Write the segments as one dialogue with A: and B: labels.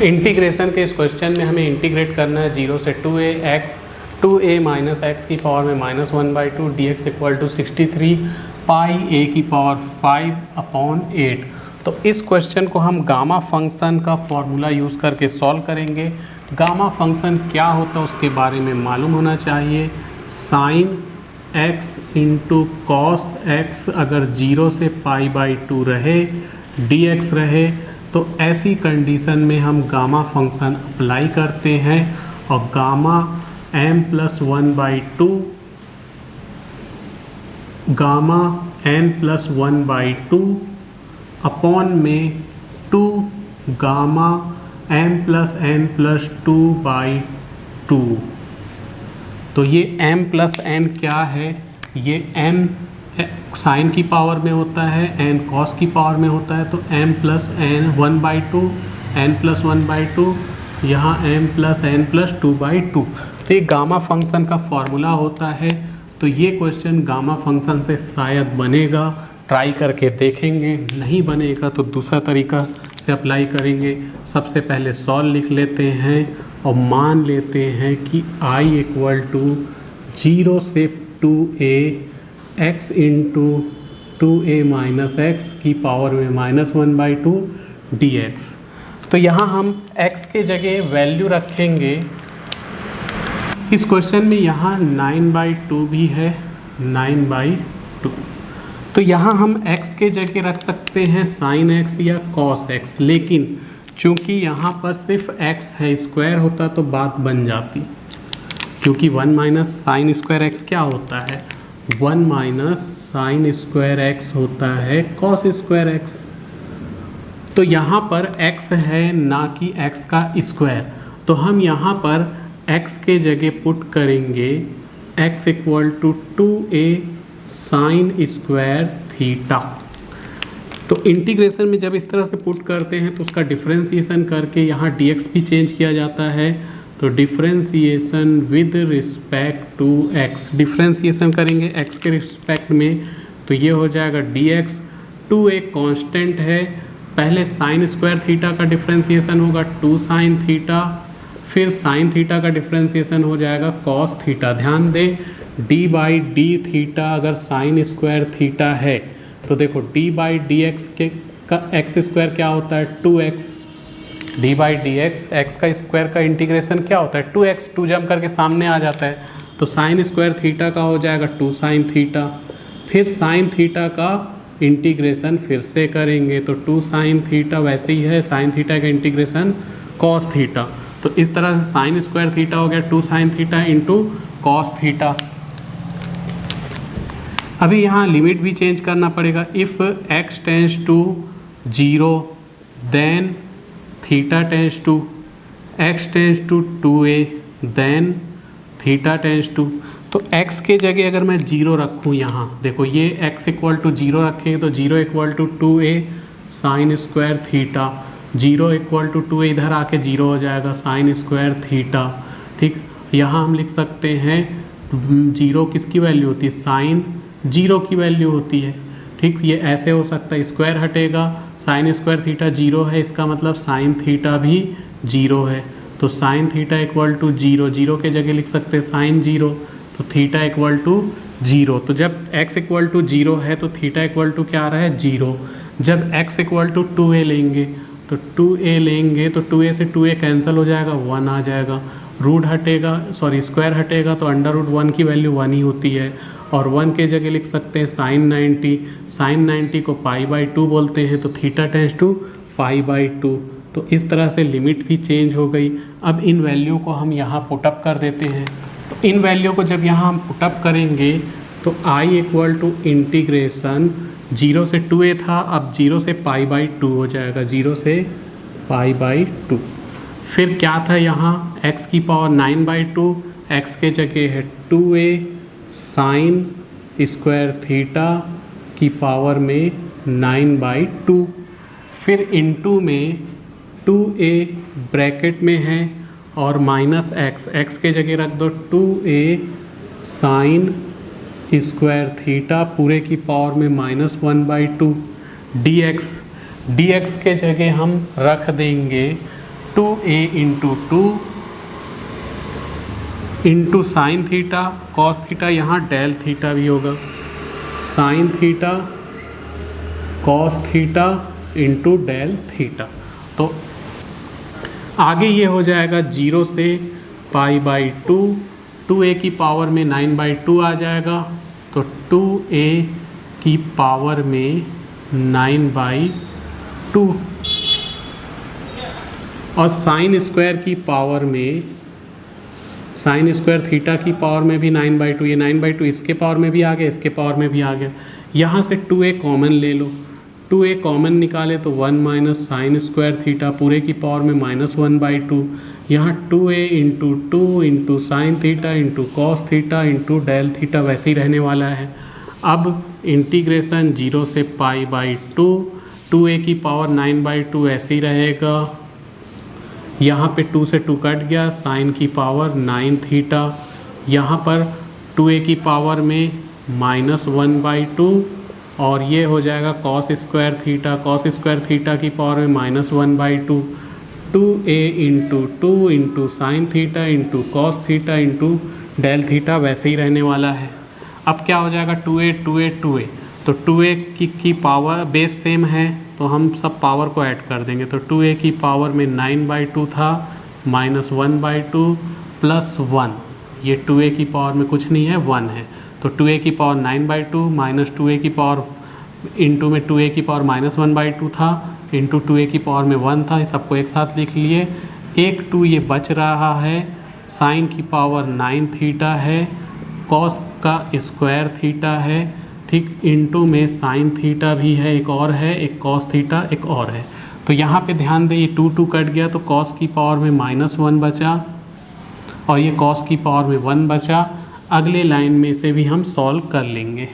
A: Integration के इस question में हमें इंटीग्रेट करना है 0 से 2a माइनस एक्स की पावर में -1/2 dx equal to 63 pi a की पावर 5/8। तो इस क्वेश्चन को हम गामा फंक्शन का फॉर्मूला यूज़ करके सॉल्व करेंगे। गामा फंक्शन क्या होता है उसके बारे में मालूम होना चाहिए। Sine x into cos x अगर 0 से π/2 रहे, dx रहे, तो ऐसी कंडीशन में हम गामा फंक्शन अप्लाई करते हैं और gamma m+1/2 gamma n+1/2 upon में 2 गामा m+n+2/2। तो ये m+n क्या है? ये m साइन की पावर में होता है, n कॉस की पावर में होता है, तो m+n1/2 n+1/2 यहाँ m+n+2/2। तो ये गामा फंक्शन का फॉर्मूला होता है। तो ये क्वेश्चन गामा फंक्शन से शायद बनेगा, ट्राई करके देखेंगे। नहीं बनेगा तो दूसरा तरीका से अप्लाई करेंगे। सबसे पहले सॉल्व लिख लेते हैं और मान लेते हैं कि I इक्वल टू 0 से 2a x into 2a minus x की पावर में -1/2 dx। तो यहाँ हम x के जगह वैल्यू रखेंगे। इस क्वेश्चन में यहाँ 9/2 भी है, 9/2। तो यहाँ हम x के जगह रख सकते हैं sin x या cos x, लेकिन चूँकि यहाँ पर सिर्फ x है, स्क्वायर होता तो बात बन जाती। क्योंकि 1 माइनस साइन स्क्वायर एक्स क्या होता है? 1 माइनस साइन स्क्वायर एक्स होता है कॉस स्क्वायर एक्स। तो यहाँ पर x है ना कि x का स्क्वायर, तो हम यहाँ पर x के जगह पुट करेंगे x equal to 2a sine square theta. तो इंटीग्रेशन में जब इस तरह से पुट करते हैं तो उसका डिफ्रेंशिएशन करके यहाँ dx भी चेंज किया जाता है। तो differentiation with respect to x, differentiation करेंगे x के रिस्पेक्ट में, तो ये हो जाएगा dx। 2 एक कांस्टेंट है, पहले साइन स्क्वायर थीटा का डिफ्रेंशिएशन होगा 2 साइन थीटा, फिर साइन थीटा का डिफ्रेंशिएशन हो जाएगा कॉस थीटा। ध्यान दें d/d थीटा अगर साइन स्क्वायर थीटा है तो देखो d/dx के का एक्स स्क्वायर क्या होता है? 2x। d/dx x का स्क्वायर का इंटीग्रेशन क्या होता है? 2x। 2 जम करके सामने आ जाता है, तो साइन स्क्वायर थीटा का हो जाएगा 2 साइन थीटा। फिर साइन थीटा का इंटीग्रेशन फिर से करेंगे तो 2 साइन थीटा, वैसे ही है साइन थीटा का इंटीग्रेशन कॉस थीटा। तो इस तरह से साइन स्क्वायर थीटा हो गया 2 sine theta into cos theta. अभी यहाँ लिमिट भी चेंज करना पड़ेगा। If x tends to 0 then theta tends to x tends to 2a then theta tends to. तो x के जगह अगर मैं 0 रखूँ, यहाँ देखो ये x इक्वल टू 0 रखेंगे तो 0 equal to 2a sine square theta. 0 equal to 2a इधर आके 0 हो जाएगा साइन स्क्वायर थीटा। ठीक, यहाँ हम लिख सकते हैं 0 किसकी वैल्यू होती है? साइन 0 की वैल्यू होती है। ठीक, ये ऐसे हो सकता है, स्क्वायर हटेगा, साइन स्क्वायर थीटा 0 है, इसका मतलब साइन थीटा भी 0 है। तो साइन थीटा इक्वल टू 0, 0 के जगह लिख सकते हैं साइन 0, तो थीटा इक्वल टू 0। तो जब x इक्वल टू 0 है तो थीटा इक्वल टू क्या आ रहा है? 0। जब x इक्वल टू 2a लेंगे तो 2a लेंगे तो 2a से 2a कैंसिल हो जाएगा, 1 आ जाएगा। रूट हटेगा, सॉरी स्क्वायर हटेगा तो √1 की वैल्यू 1 ही होती है। और 1 के जगह लिख सकते हैं साइन 90। साइन 90 को π/2 बोलते हैं, तो थीटा टेंस टू π/2। तो इस तरह से लिमिट भी चेंज हो गई। अब इन वैल्यू को हम यहाँ पुटअप कर देते हैं। तो इन वैल्यू को जब यहाँ हम पुटअप करेंगे तो I इक्वल टू इंटीग्रेशन 0 से 2a था, अब 0 से π/2 हो जाएगा, 0 से π/2। फिर क्या था यहाँ? x की पावर 9/2, x के जगह है 2a साइन स्क्वायर थीटा की पावर में 9/2। फिर इनटू में 2a ब्रैकेट में है और माइनस x के जगह रख दो 2a साइन स्क्वायर थीटा पूरे की पावर में -1/2 dx। dx के जगह हम रख देंगे 2 2a into 2 into sine theta cos theta, यहाँ डेल थीटा भी होगा, sine theta cos theta into del theta. तो आगे ये हो जाएगा 0 से π/2, 2a की पावर में 9/2 आ जाएगा, तो 2a की पावर में 9/2 और साइन स्क्वायर की पावर में, साइन स्क्वायर थीटा की पावर में भी 9/2, ये 9/2 इसके पावर में भी आ गया, इसके पावर में भी आ गया। यहाँ से 2a कॉमन ले लो, 2a कॉमन निकाले तो 1 माइनस साइन स्क्वायर थीटा पूरे की पावर में -1/2, यहाँ 2a into 2 into sine theta into cos theta into del theta वैसे ही रहने वाला है। अब इंटीग्रेशन 0 से π/2, 2a की पावर 9/2 ऐसे ही रहेगा, यहाँ पे 2 से 2 कट गया, साइन की पावर 9 थीटा, यहाँ पर 2a की पावर में -1/2 और ये हो जाएगा cos square theta, cos square theta की पावर में -1/2, 2a into 2 into sine theta into cos theta into del theta वैसे ही रहने वाला है। अब क्या हो जाएगा 2a 2a 2a, तो 2a की पावर बेस सेम है तो हम सब पावर को ऐड कर देंगे, तो 2a की पावर में 9/2 था, -1/2 प्लस 1, ये 2a की पावर में कुछ नहीं है 1 है, तो 2a की पावर 9/2 माइनस 2a की पावर इंटू में 2a की पावर -1/2 था इंटू 2a की पावर में 1 था, सबको एक साथ लिख लिए, एक 2 ये बच रहा है, साइन की पावर 9 थीटा है, कॉस का स्क्वायर थीटा है, ठीक, इंटू में साइन थीटा भी है, एक और है, एक कॉस थीटा एक और है। तो यहाँ पे ध्यान दें ये 2 2 कट गया तो कॉस की पावर में -1 बचा और ये कॉस की पावर में 1 बचा। अगले लाइन में से भी हम सॉल्व कर लेंगे,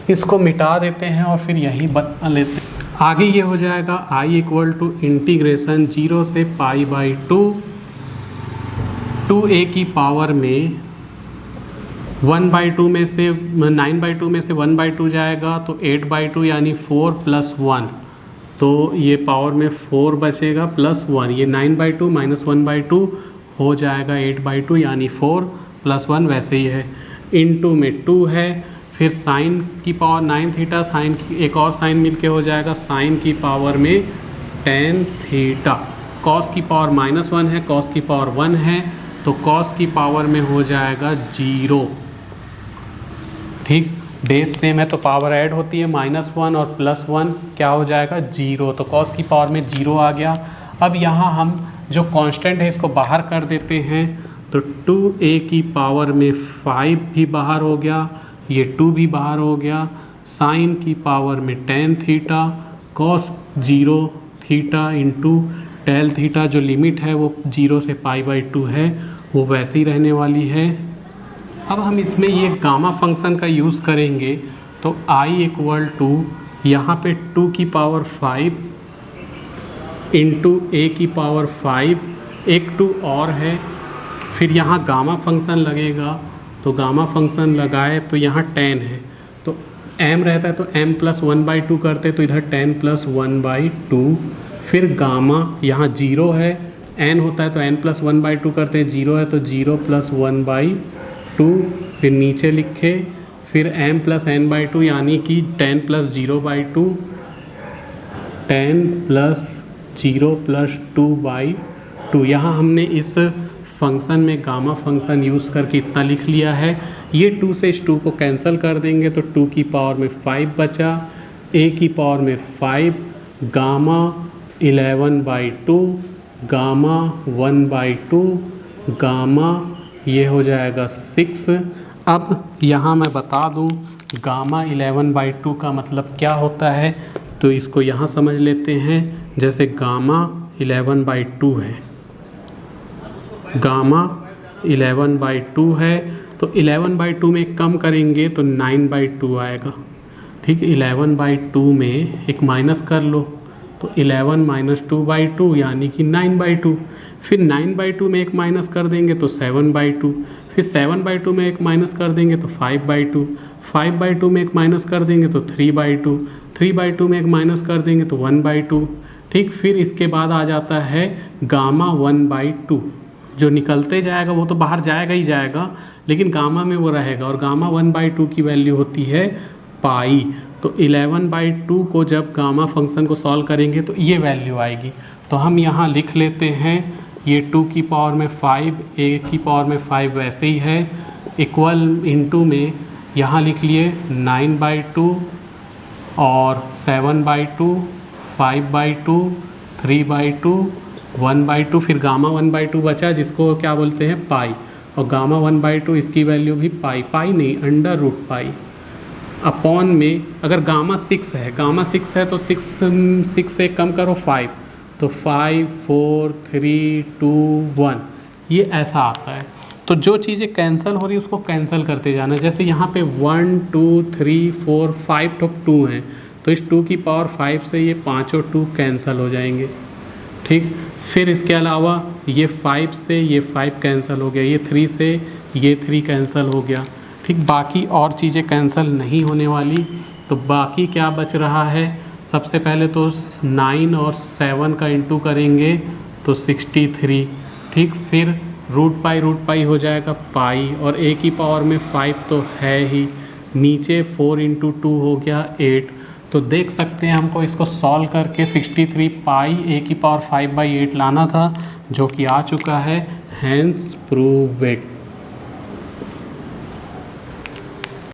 A: इसको मिटा देते हैं और फिर यही बता लेते हैं। आगे ये हो जाएगा i इक्वल टू इंटीग्रेशन 0 से π/2, 2a की पावर में 1/2 में से 9/2 में से 1/2 जाएगा तो 8/2 यानी 4 + 1, तो ये पावर में 4 बचेगा प्लस 1, ये 9/2 माइनस 1/2 हो जाएगा 8/2 यानी 4 + 1 वैसे ही है, इंटू में 2 है, फिर साइन की पावर 9 थीटा, साइन की एक और साइन मिलके हो जाएगा साइन की पावर में 10 थीटा, कॉस की पावर -1 है, कॉस की पावर 1 है, तो कॉस की पावर में हो जाएगा 0, ठीक, बेस सेम है तो पावर ऐड होती है, -1 और +1 क्या हो जाएगा 0, तो कॉस की पावर में 0 आ गया। अब यहाँ हम जो कांस्टेंट है इसको बाहर कर देते हैं, तो 2a की पावर में 5 भी बाहर हो गया, ये 2 भी बाहर हो गया, साइन की पावर में 10 theta, cos 0 theta into del theta, जो लिमिट है वो 0 से π/2 है वो वैसे ही रहने वाली है। अब हम इसमें ये गामा फंक्शन का यूज़ करेंगे, तो i इक्वल टू यहाँ पे 2 की पावर 5 इंटू a की पावर 5, एक 2 और है, फिर यहाँ गामा फंक्शन लगेगा, तो गामा फंक्शन लगाए तो यहाँ 10 है, तो m रहता है तो m + 1/2 करते तो इधर 10 + 1/2, फिर गामा यहाँ 0 है, n होता है तो n + 1/2 करते हैं, 0 है तो 0 + 1/2, फिर नीचे लिखे, फिर m + n/2 यानी कि 10 + 0/2, 10 + 0 + 2/2, यहाँ हमने इस फंक्शन में गामा फंक्शन यूज़ करके इतना लिख लिया है। ये 2 से इस 2 को कैंसिल कर देंगे तो 2 की पावर में 5 बचा, a की पावर में 5, गामा 11/2, गामा 1/2, गामा ये हो जाएगा 6। अब यहाँ मैं बता दूँ गामा 11/2 का मतलब क्या होता है, तो इसको यहाँ समझ लेते हैं। जैसे गामा 11/2 है, गामा 11/2 है, तो 11/2 में कम करेंगे तो 9/2 आएगा, ठीक, 11/2 में एक माइनस कर लो तो 11 - 2/2 यानी कि 9/2, फिर 9/2 में एक माइनस कर देंगे तो 7/2, फिर 7/2 में एक माइनस कर देंगे तो 5/2, 5/2 में एक माइनस कर देंगे तो 3/2, 3/2 में एक माइनस कर देंगे तो 1/2, ठीक। ठीक, फिर इसके बाद आ जाता है गामा 1/2, जो निकलते जाएगा वो तो बाहर जाएगा ही जाएगा, लेकिन गामा में वो रहेगा, और गामा 1/2 की वैल्यू होती है पाई। तो 11/2 को जब गामा फंक्शन को सॉल्व करेंगे तो ये वैल्यू आएगी। तो हम यहाँ लिख लेते हैं, ये 2 की पावर में 5, a की पावर में 5 वैसे ही है, इक्वल इनटू में यहाँ लिख लिए 9/2 और 7/2, 5/2, 3/2, 1/2, फिर गामा 1/2 बचा जिसको क्या बोलते हैं पाई, और गामा 1/2 इसकी वैल्यू भी पाई, पाई नहीं अंडर रूट पाई, अपॉन में अगर गामा 6 है, गामा 6 है तो 6 से कम करो 5, तो 5, 4, 3, 2, 1, ये ऐसा आता है। तो जो चीज़ें कैंसिल हो रही है उसको कैंसिल करते जाना। जैसे यहाँ पे 1, 2, 3, 4, 5 ठोक 2 हैं, तो इस 2 की पावर 5 से ये पाँचों 2 कैंसिल हो जाएंगे। ठीक, फिर इसके अलावा ये 5 से ये 5 कैंसिल हो गया, ये 3 से ये 3 कैंसिल हो गया। ठीक, बाकी और चीज़ें कैंसिल नहीं होने वाली। तो बाकी क्या बच रहा है, सबसे पहले तो 9 और 7 का इंटू करेंगे तो 63। ठीक, फिर रूट पाई हो जाएगा पाई, और a की पावर में 5 तो है ही, नीचे 4 × 2 हो गया 8। तो देख सकते हैं हमको इसको सॉल्व करके 63 पाई a की पावर 5/8 लाना था, जो कि आ चुका है, हैंस प्रूव इट।